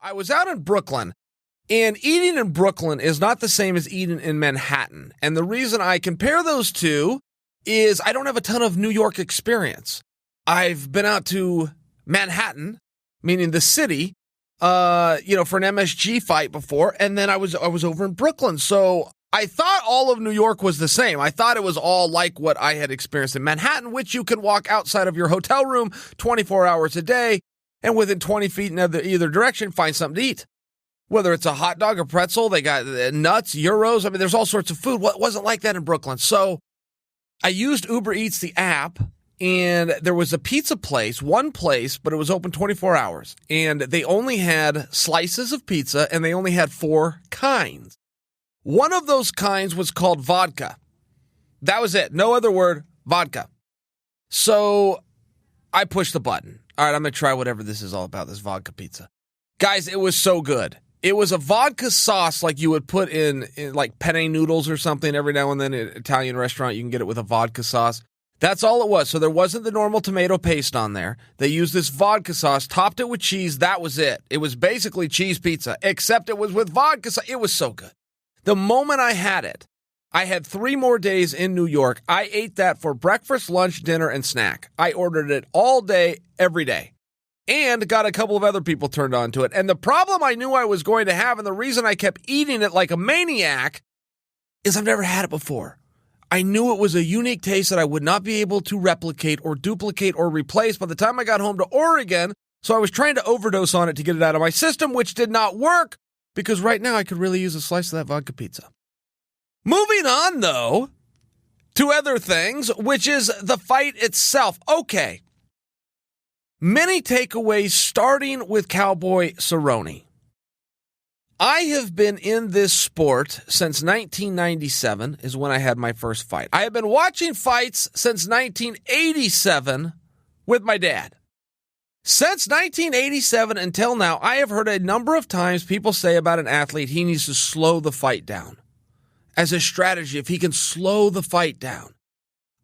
I was out in Brooklyn, and eating in Brooklyn is not the same as eating in Manhattan. And the reason I compare those two is I don't have a ton of New York experience. I've been out to Manhattan, meaning the city, for an MSG fight before, and then I was over in Brooklyn. So I thought all of New York was the same. I thought it was all like what I had experienced in Manhattan, which you can walk outside of your hotel room 24 hours a day, and within 20 feet in either direction, find something to eat. Whether it's a hot dog or pretzel, they got nuts, euros. I mean, there's all sorts of food. What wasn't like that in Brooklyn? So I used Uber Eats, the app, and there was a pizza place, one place, but it was open 24 hours. And they only had slices of pizza, and they only had 4 kinds. One of those kinds was called vodka. That was it. No other word, vodka. So I pushed the button. All right, I'm going to try whatever this is all about, this vodka pizza. Guys, it was so good. It was a vodka sauce like you would put in like penne noodles or something. Every now and then at an Italian restaurant, you can get it with a vodka sauce. That's all it was. So there wasn't the normal tomato paste on there. They used this vodka sauce, topped it with cheese. That was it. It was basically cheese pizza, except it was with vodka sauce. It was so good. The moment I had it, I had 3 more days in New York. I ate that for breakfast, lunch, dinner, and snack. I ordered it all day, every day. And got a couple of other people turned on to it. And the problem I knew I was going to have, and the reason I kept eating it like a maniac, is I've never had it before. I knew it was a unique taste that I would not be able to replicate or duplicate or replace by the time I got home to Oregon. So I was trying to overdose on it to get it out of my system, which did not work, because right now I could really use a slice of that vodka pizza. Moving on, though, to other things, which is the fight itself. Okay. Many takeaways, starting with Cowboy Cerrone. I have been in this sport since 1997 is when I had my first fight. I have been watching fights since 1987 with my dad. Since 1987 until now, I have heard a number of times people say about an athlete, he needs to slow the fight down. As a strategy, if he can slow the fight down.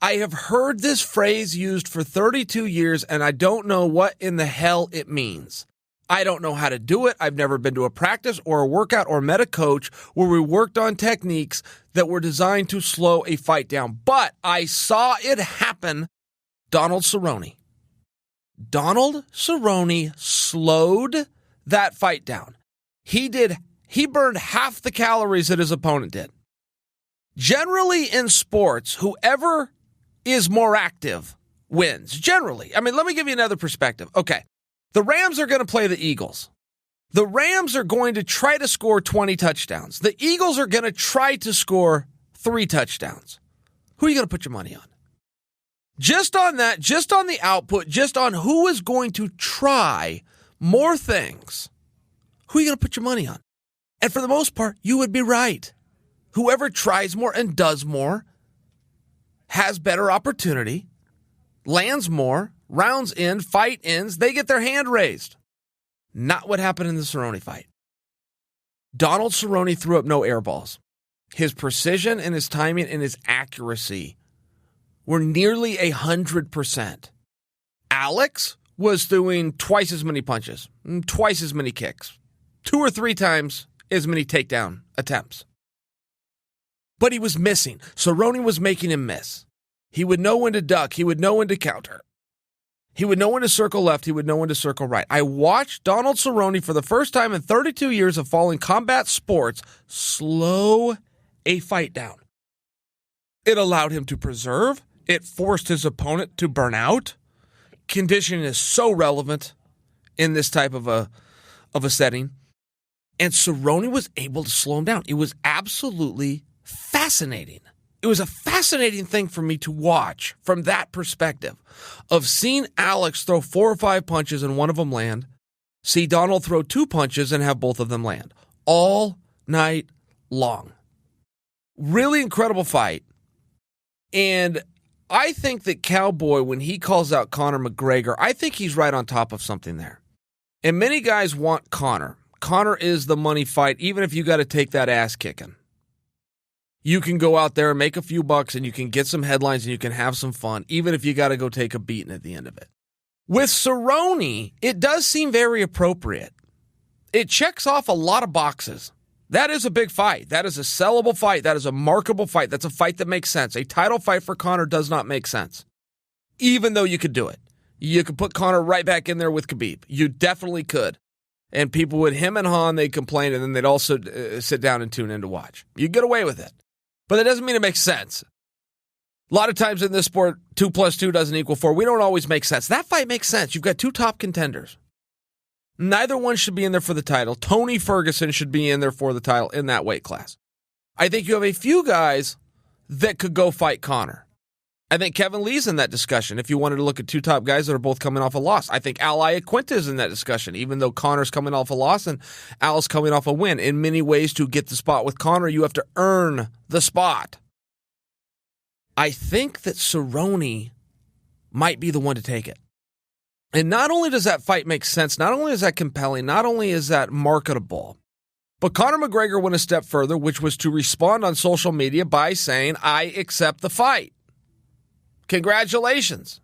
I have heard this phrase used for 32 years, and I don't know what in the hell it means. I don't know how to do it. I've never been to a practice or a workout or met a coach where we worked on techniques that were designed to slow a fight down. But I saw it happen. Donald Cerrone. Donald Cerrone slowed that fight down. He burned half the calories that his opponent did. Generally in sports, whoever is more active wins. Generally. I mean, let me give you another perspective. Okay. The Rams are going to play the Eagles. The Rams are going to try to score 20 touchdowns. The Eagles are going to try to score 3 touchdowns. Who are you going to put your money on? Just on that, just on the output, just on who is going to try more things, who are you going to put your money on? And for the most part, you would be right. Whoever tries more and does more has better opportunity, lands more, rounds end, fight ends, they get their hand raised. Not what happened in the Cerrone fight. Donald Cerrone threw up no air balls. His precision and his timing and his accuracy were nearly 100%. Alex was throwing twice as many punches, twice as many kicks, 2 or 3 times as many takedown attempts. But he was missing. Cerrone was making him miss. He would know when to duck. He would know when to counter. He would know when to circle left. He would know when to circle right. I watched Donald Cerrone for the first time in 32 years of following combat sports slow a fight down. It allowed him to preserve. It forced his opponent to burn out. Conditioning is so relevant in this type of a setting. And Cerrone was able to slow him down. It was absolutely fascinating. It was a fascinating thing for me to watch from that perspective of seeing Alex throw 4 or 5 punches and one of them land, see Donald throw 2 punches and have both of them land all night long. Really incredible fight. And I think that Cowboy, when he calls out Conor McGregor, I think he's right on top of something there. And many guys want Conor. Conor is the money fight, even if you got to take that ass kicking. You can go out there and make a few bucks and you can get some headlines and you can have some fun, even if you got to go take a beating at the end of it. With Cerrone, it does seem very appropriate. It checks off a lot of boxes. That is a big fight. That is a sellable fight. That is a marketable fight. That's a fight that makes sense. A title fight for Conor does not make sense, even though you could do it. You could put Conor right back in there with Khabib. You definitely could. And people would him and Han, they'd complain, and then they'd also sit down and tune in to watch. You get away with it. But that doesn't mean it makes sense. A lot of times in this sport, 2 + 2 doesn't equal 4. We don't always make sense. That fight makes sense. You've got 2 top contenders. Neither one should be in there for the title. Tony Ferguson should be in there for the title in that weight class. I think you have a few guys that could go fight Conor. I think Kevin Lee's in that discussion if you wanted to look at 2 top guys that are both coming off a loss. I think Al Iaquinta is in that discussion, even though Conor's coming off a loss and Al's coming off a win. In many ways, to get the spot with Conor, you have to earn the spot. I think that Cerrone might be the one to take it. And not only does that fight make sense, not only is that compelling, not only is that marketable, but Conor McGregor went a step further, which was to respond on social media by saying, I accept the fight. Congratulations.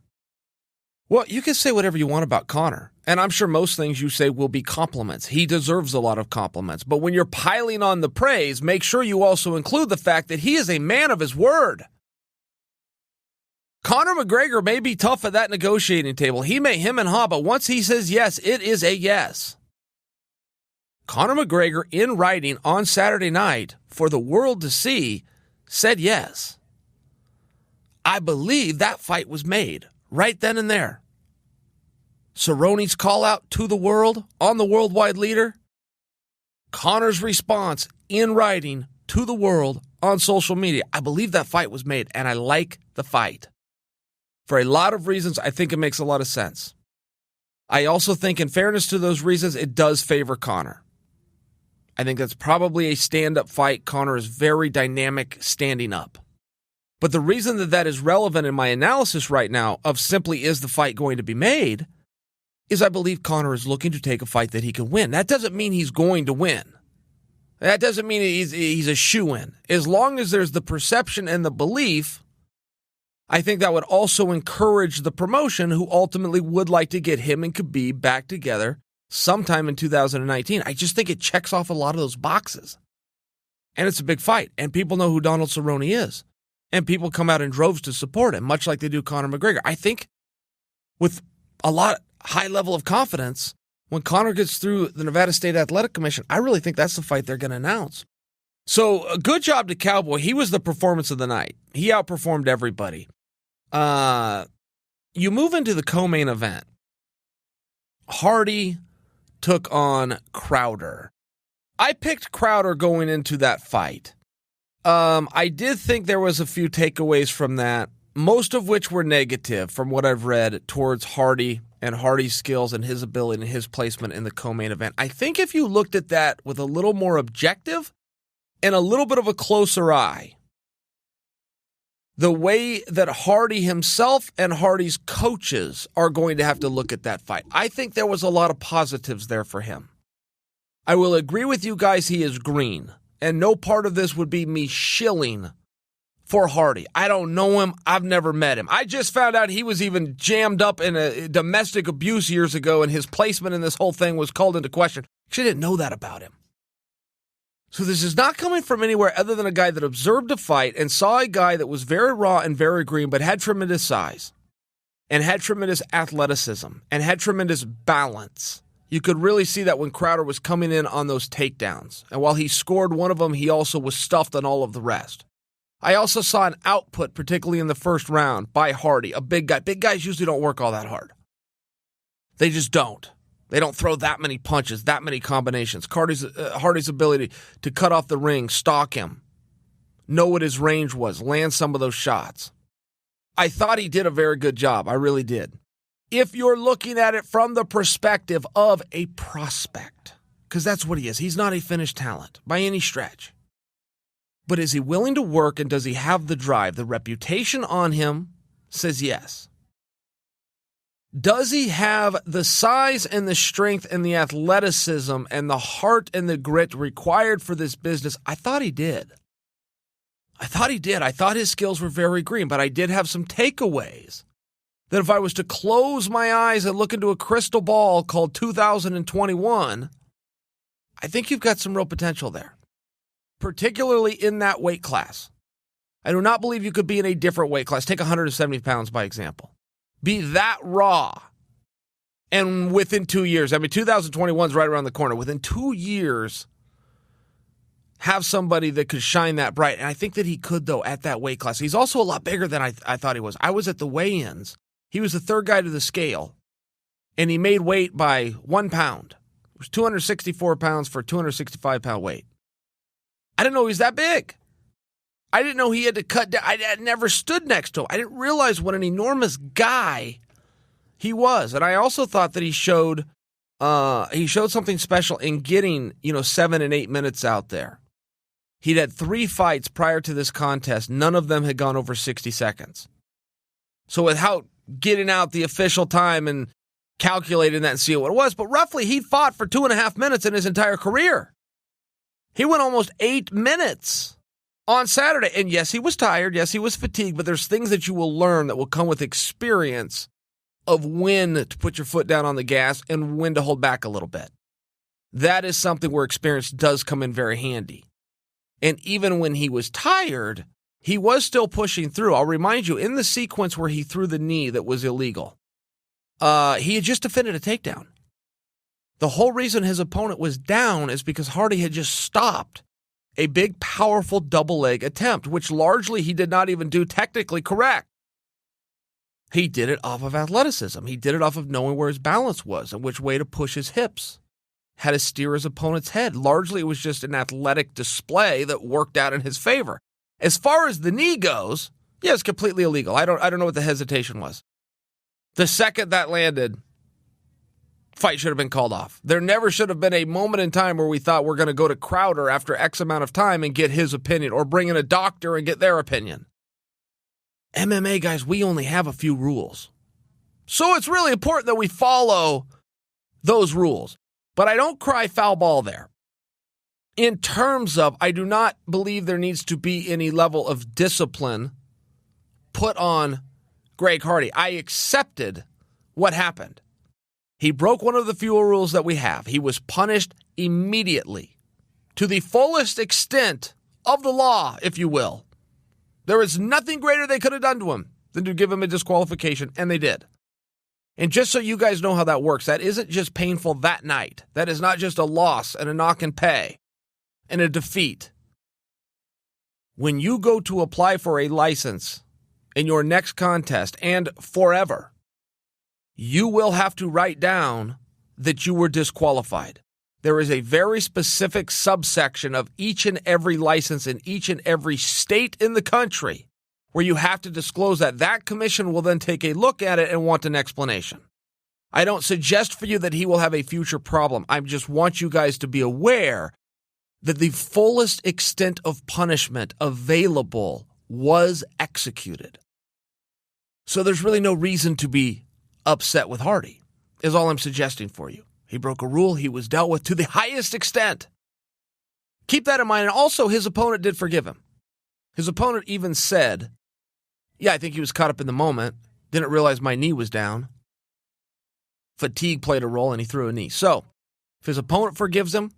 Well, you can say whatever you want about Conor, and I'm sure most things you say will be compliments. He deserves a lot of compliments. But when you're piling on the praise, make sure you also include the fact that he is a man of his word. Conor McGregor may be tough at that negotiating table. He may him and haw, but once he says yes, it is a yes. Conor McGregor, in writing on Saturday night for the world to see, said yes. I believe that fight was made right then and there. Cerrone's call out to the world on the worldwide leader. Conor's response in writing to the world on social media. I believe that fight was made, and I like the fight. For a lot of reasons, I think it makes a lot of sense. I also think, in fairness to those reasons, it does favor Conor. I think that's probably a stand-up fight. Conor is very dynamic standing up. But the reason that that is relevant in my analysis right now of simply is the fight going to be made is I believe Conor is looking to take a fight that he can win. That doesn't mean he's going to win. That doesn't mean he's a shoo-in. As long as there's the perception and the belief, I think that would also encourage the promotion who ultimately would like to get him and Khabib back together sometime in 2019. I just think it checks off a lot of those boxes. And it's a big fight. And people know who Donald Cerrone is. And people come out in droves to support him, much like they do Conor McGregor. I think with a lot high level of confidence, when Conor gets through the Nevada State Athletic Commission, I really think that's the fight they're going to announce. So a good job to Cowboy. He was the performance of the night. He outperformed everybody. You move into the co-main event. Hardy took on Crowder. I picked Crowder going into that fight. I did think there was a few takeaways from that, most of which were negative from what I've read towards Hardy and Hardy's skills and his ability and his placement in the co-main event. I think if you looked at that with a little more objective and a little bit of a closer eye, the way that Hardy himself and Hardy's coaches are going to have to look at that fight, I think there was a lot of positives there for him. I will agree with you guys, he is green. And no part of this would be me shilling for Hardy. I don't know him. I've never met him. I just found out he was even jammed up in a domestic abuse years ago, and his placement in this whole thing was called into question. She didn't know that about him. So this is not coming from anywhere other than a guy that observed a fight and saw a guy that was very raw and very green, but had tremendous size and had tremendous athleticism and had tremendous balance. You could really see that when Crowder was coming in on those takedowns. And while he scored one of them, he also was stuffed on all of the rest. I also saw an output, particularly in the first round, by Hardy, a big guy. Big guys usually don't work all that hard. They just don't. They don't throw that many punches, that many combinations. Hardy's ability to cut off the ring, stalk him, know what his range was, land some of those shots. I thought he did a very good job. I really did. If you're looking at it from the perspective of a prospect, because that's what he is. He's not a finished talent by any stretch. But is he willing to work, and does he have the drive? The reputation on him says yes. Does he have the size and the strength and the athleticism and the heart and the grit required for this business? I thought he did. I thought his skills were very green, but I did have some takeaways that if I was to close my eyes and look into a crystal ball called 2021, I think you've got some real potential there, particularly in that weight class. I do not believe you could be in a different weight class. Take 170 pounds, by example. Be that raw. And within 2 years, 2021 is right around the corner. Within 2 years, have somebody that could shine that bright. And I think that he could, though, at that weight class. He's also a lot bigger than I thought he was. I was at the weigh-ins. He was the third guy to the scale, and he made weight by 1 pound. It was 264 pounds for a 265-pound weight. I didn't know he was that big. I didn't know he had to cut down. I had never stood next to him. I didn't realize what an enormous guy he was. And I also thought that he showed something special in getting, 7 and 8 minutes out there. He'd had 3 fights prior to this contest. None of them had gone over 60 seconds. So without getting out the official time and calculating that and seeing what it was, but roughly he fought for 2.5 minutes in his entire career. He went almost 8 minutes on Saturday. And yes, he was tired. Yes, he was fatigued, but there's things that you will learn that will come with experience of when to put your foot down on the gas and when to hold back a little bit. That is something where experience does come in very handy. And even when he was tired, he was still pushing through. I'll remind you, in the sequence where he threw the knee that was illegal, he had just defended a takedown. The whole reason his opponent was down is because Hardy had just stopped a big, powerful double leg attempt, which largely he did not even do technically correct. He did it off of athleticism. He did it off of knowing where his balance was and which way to push his hips. Had to steer his opponent's head. Largely, it was just an athletic display that worked out in his favor. As far as the knee goes, yeah, it's completely illegal. I don't know what the hesitation was. The second that landed, fight should have been called off. There never should have been a moment in time where we thought we're going to go to Crowder after X amount of time and get his opinion, or bring in a doctor and get their opinion. MMA, guys, we only have a few rules. So it's really important that we follow those rules. But I don't cry foul ball there. In terms of, I do not believe there needs to be any level of discipline put on Greg Hardy. I accepted what happened. He broke one of the few rules that we have. He was punished immediately, to the fullest extent of the law, if you will. There was nothing greater they could have done to him than to give him a disqualification, and they did. And just so you guys know how that works, that isn't just painful that night. That is not just a loss and a knock and pay and a defeat. When you go to apply for a license in your next contest and forever, you will have to write down that you were disqualified. There is a very specific subsection of each and every license in each and every state in the country where you have to disclose that. That commission will then take a look at it and want an explanation. I don't suggest for you that he will have a future problem. I just want you guys to be aware that the fullest extent of punishment available was executed. So there's really no reason to be upset with Hardy, is all I'm suggesting for you. He broke a rule. He was dealt with to the highest extent. Keep that in mind. And also, his opponent did forgive him. His opponent even said, yeah, I think he was caught up in the moment. Didn't realize my knee was down. Fatigue played a role, and he threw a knee. So, if his opponent forgives him,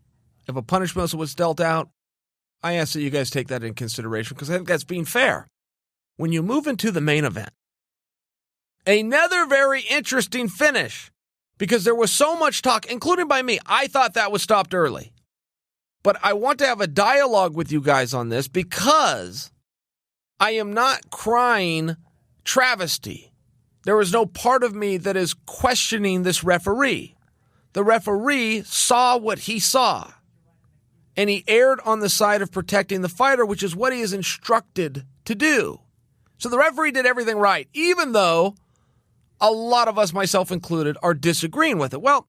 if a punishment was dealt out, I ask that you guys take that in consideration, because I think that's being fair. When you move into the main event, another very interesting finish, because there was so much talk, including by me. I thought that was stopped early. But I want to have a dialogue with you guys on this, because I am not crying travesty. There is no part of me that is questioning this referee. The referee saw what he saw, and he erred on the side of protecting the fighter, which is what he is instructed to do. So the referee did everything right, even though a lot of us, myself included, are disagreeing with it. Well,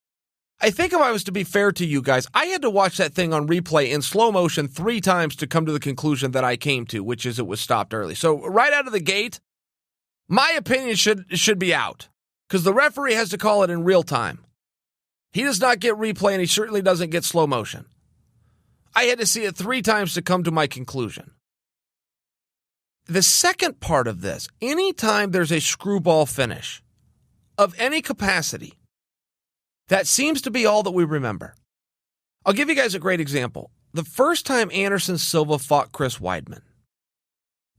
I think if I was to be fair to you guys, I had to watch that thing on replay in slow motion 3 times to come to the conclusion that I came to, which is it was stopped early. So right out of the gate, my opinion should be out, because the referee has to call it in real time. He does not get replay, and he certainly doesn't get slow motion. I had to see it 3 times to come to my conclusion. The second part of this, anytime there's a screwball finish of any capacity, that seems to be all that we remember. I'll give you guys a great example. The first time Anderson Silva fought Chris Weidman,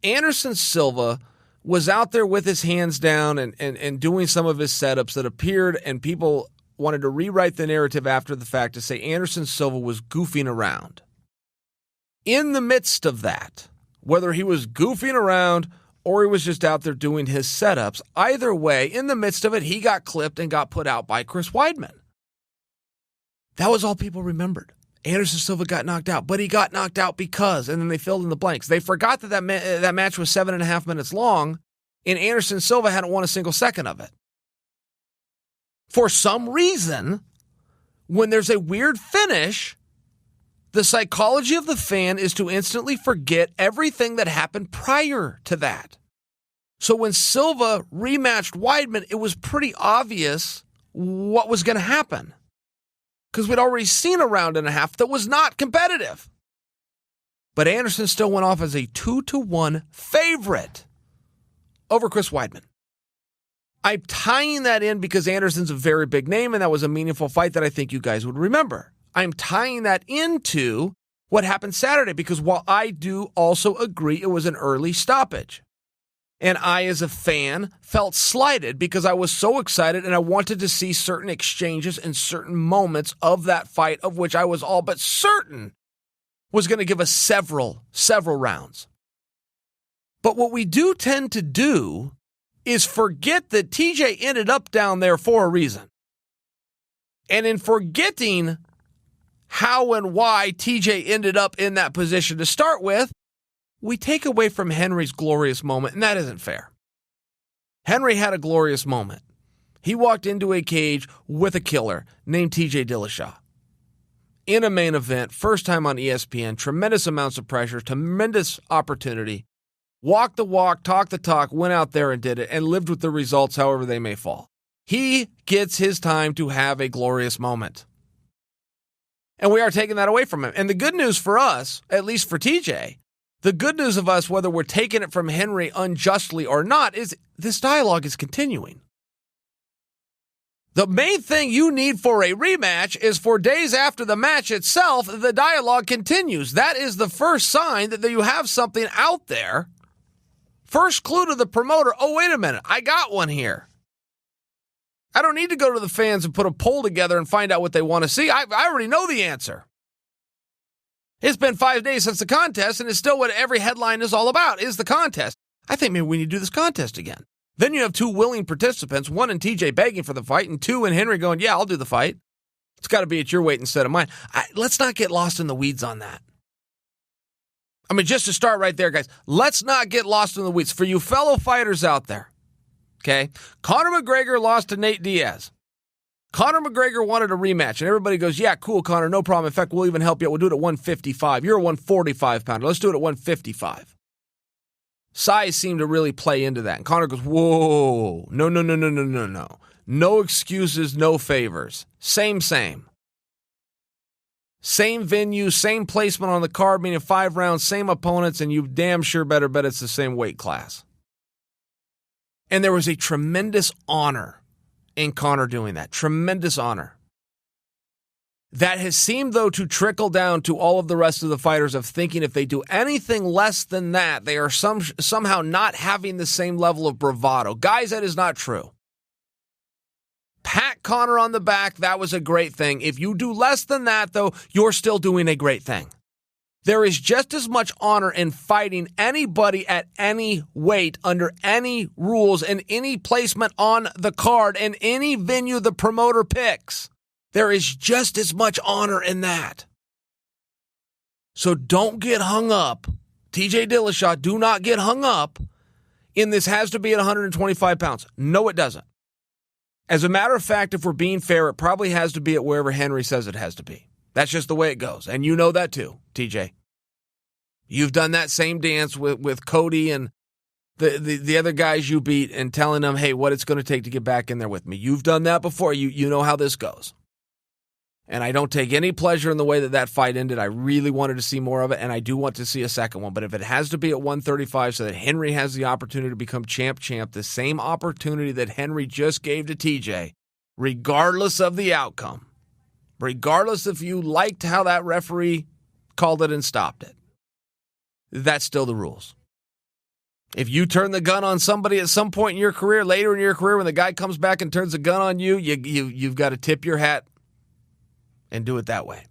Anderson Silva was out there with his hands down and doing some of his setups that appeared, and people wanted to rewrite the narrative after the fact to say Anderson Silva was goofing around. In the midst of that, whether he was goofing around or he was just out there doing his setups, either way, in the midst of it, he got clipped and got put out by Chris Weidman. That was all people remembered. Anderson Silva got knocked out, but he got knocked out because, and then they filled in the blanks. They forgot that match was 7.5 minutes long, and Anderson Silva hadn't won a single second of it. For some reason, when there's a weird finish, the psychology of the fan is to instantly forget everything that happened prior to that. So when Silva rematched Weidman, it was pretty obvious what was going to happen, because we'd already seen a round and a half that was not competitive. But Anderson still went off as a 2-1 favorite over Chris Weidman. I'm tying that in because Anderson's a very big name, and that was a meaningful fight that I think you guys would remember. I'm tying that into what happened Saturday, because while I do also agree it was an early stoppage, and I, as a fan, felt slighted because I was so excited and I wanted to see certain exchanges and certain moments of that fight, of which I was all but certain was going to give us several rounds. But what we do tend to do is forget that TJ ended up down there for a reason. And in forgetting how and why TJ ended up in that position to start with, we take away from Henry's glorious moment, and that isn't fair. Henry had a glorious moment. He walked into a cage with a killer named T.J. Dillashaw. In a main event, first time on ESPN, tremendous amounts of pressure, tremendous opportunity. Walked the walk, talked the talk, went out there and did it, and lived with the results however they may fall. He gets his time to have a glorious moment. And we are taking that away from him. And the good news for us, at least for TJ, the good news of us, whether we're taking it from Henry unjustly or not, is this dialogue is continuing. The main thing you need for a rematch is for days after the match itself, the dialogue continues. That is the first sign that you have something out there. First clue to the promoter, oh, wait a minute, I got one here. I don't need to go to the fans and put a poll together and find out what they want to see. I already know the answer. It's been 5 days since the contest, and it's still what every headline is all about, is the contest. I think maybe we need to do this contest again. Then you have two willing participants, one in TJ begging for the fight, and two in Henry going, yeah, I'll do the fight. It's got to be at your weight instead of mine. Let's not get lost in the weeds on that. I mean, just to start right there, guys, let's not get lost in the weeds. For you fellow fighters out there, okay, Conor McGregor lost to Nate Diaz. Conor McGregor wanted a rematch, and everybody goes, yeah, cool, Conor, no problem. In fact, we'll even help you out. We'll do it at 155. You're a 145-pounder. Let's do it at 155. Size seemed to really play into that. And Conor goes, whoa, no. No excuses, no favors. Same. Same venue, same placement on the card, meaning 5 rounds, same opponents, and you damn sure better bet it's the same weight class. And there was a tremendous honor in Conor doing that. Tremendous honor. That has seemed, though, to trickle down to all of the rest of the fighters of thinking if they do anything less than that, they are somehow not having the same level of bravado. Guys, that is not true. Pat Conor on the back, that was a great thing. If you do less than that, though, you're still doing a great thing. There is just as much honor in fighting anybody at any weight, under any rules, and any placement on the card, and any venue the promoter picks. There is just as much honor in that. So don't get hung up. T.J. Dillashaw, do not get hung up in this has to be at 125 pounds. No, it doesn't. As a matter of fact, if we're being fair, it probably has to be at wherever Henry says it has to be. That's just the way it goes. And you know that too, TJ. You've done that same dance with Cody and the other guys you beat and telling them, hey, what it's going to take to get back in there with me. You've done that before. You know how this goes. And I don't take any pleasure in the way that fight ended. I really wanted to see more of it, and I do want to see a second one. But if it has to be at 135 so that Henry has the opportunity to become champ, the same opportunity that Henry just gave to TJ, regardless of the outcome, regardless if you liked how that referee called it and stopped it. That's still the rules. If you turn the gun on somebody at some point in your career, later in your career, when the guy comes back and turns the gun on you, you've got to tip your hat and do it that way.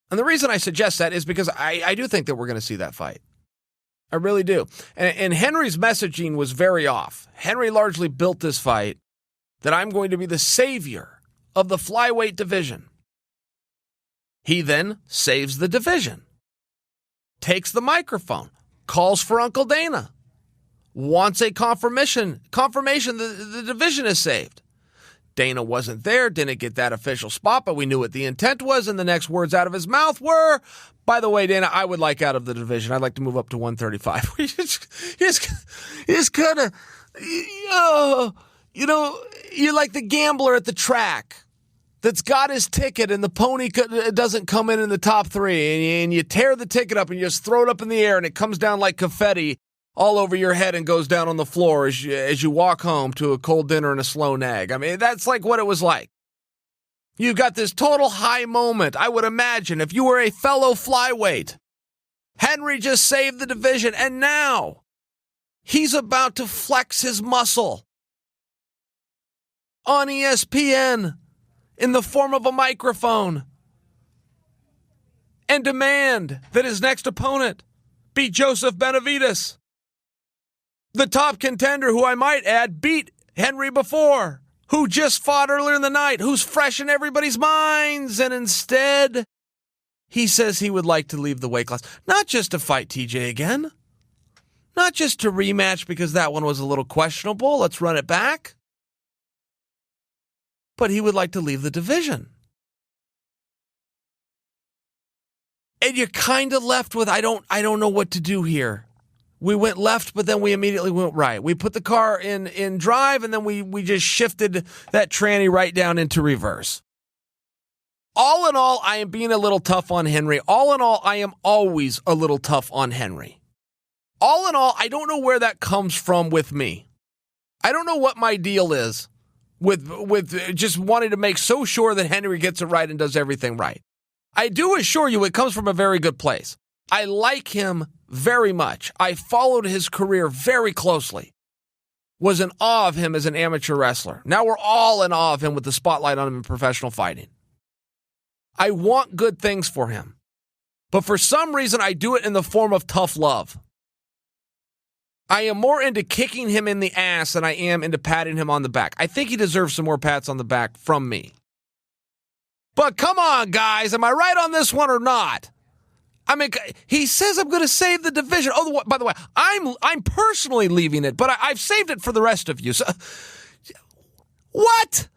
And the reason I suggest that is because I do think that we're going to see that fight. I really do. And Henry's messaging was very off. Henry largely built this fight that I'm going to be the savior of the flyweight division. He then saves the division, takes the microphone, calls for Uncle Dana, wants a confirmation the division is saved. Dana wasn't there, didn't get that official spot, but we knew what the intent was, and the next words out of his mouth were, by the way, Dana, I would like out of the division. I'd like to move up to 135. It's kind of, you're like the gambler at the track that's got his ticket and the pony doesn't come in the top three, and you tear the ticket up and you just throw it up in the air and it comes down like confetti all over your head and goes down on the floor as you walk home to a cold dinner and a slow nag. I mean, that's like what it was like. You got this total high moment. I would imagine if you were a fellow flyweight, Henry just saved the division, and now he's about to flex his muscle on ESPN in the form of a microphone and demand that his next opponent be Joseph Benavidez, the top contender who I might add beat Henry before, who just fought earlier in the night, who's fresh in everybody's minds, and instead he says he would like to leave the weight class, not just to fight TJ again, not just to rematch because that one was a little questionable, let's run it back, but he would like to leave the division. And you're kind of left with, I don't know what to do here. We went left, but then we immediately went right. We put the car in drive, and then we just shifted that tranny right down into reverse. All in all, I am being a little tough on Henry. All in all, I am always a little tough on Henry. All in all, I don't know where that comes from with me. I don't know what my deal is with just wanting to make so sure that Henry gets it right and does everything right. I do assure you it comes from a very good place. I like him very much. I followed his career very closely. Was in awe of him as an amateur wrestler. Now we're all in awe of him with the spotlight on him in professional fighting. I want good things for him. But for some reason, I do it in the form of tough love. I am more into kicking him in the ass than I am into patting him on the back. I think he deserves some more pats on the back from me. But come on, guys. Am I right on this one or not? I mean, he says I'm going to save the division. Oh, by the way, I'm personally leaving it, but I've saved it for the rest of you. So, what?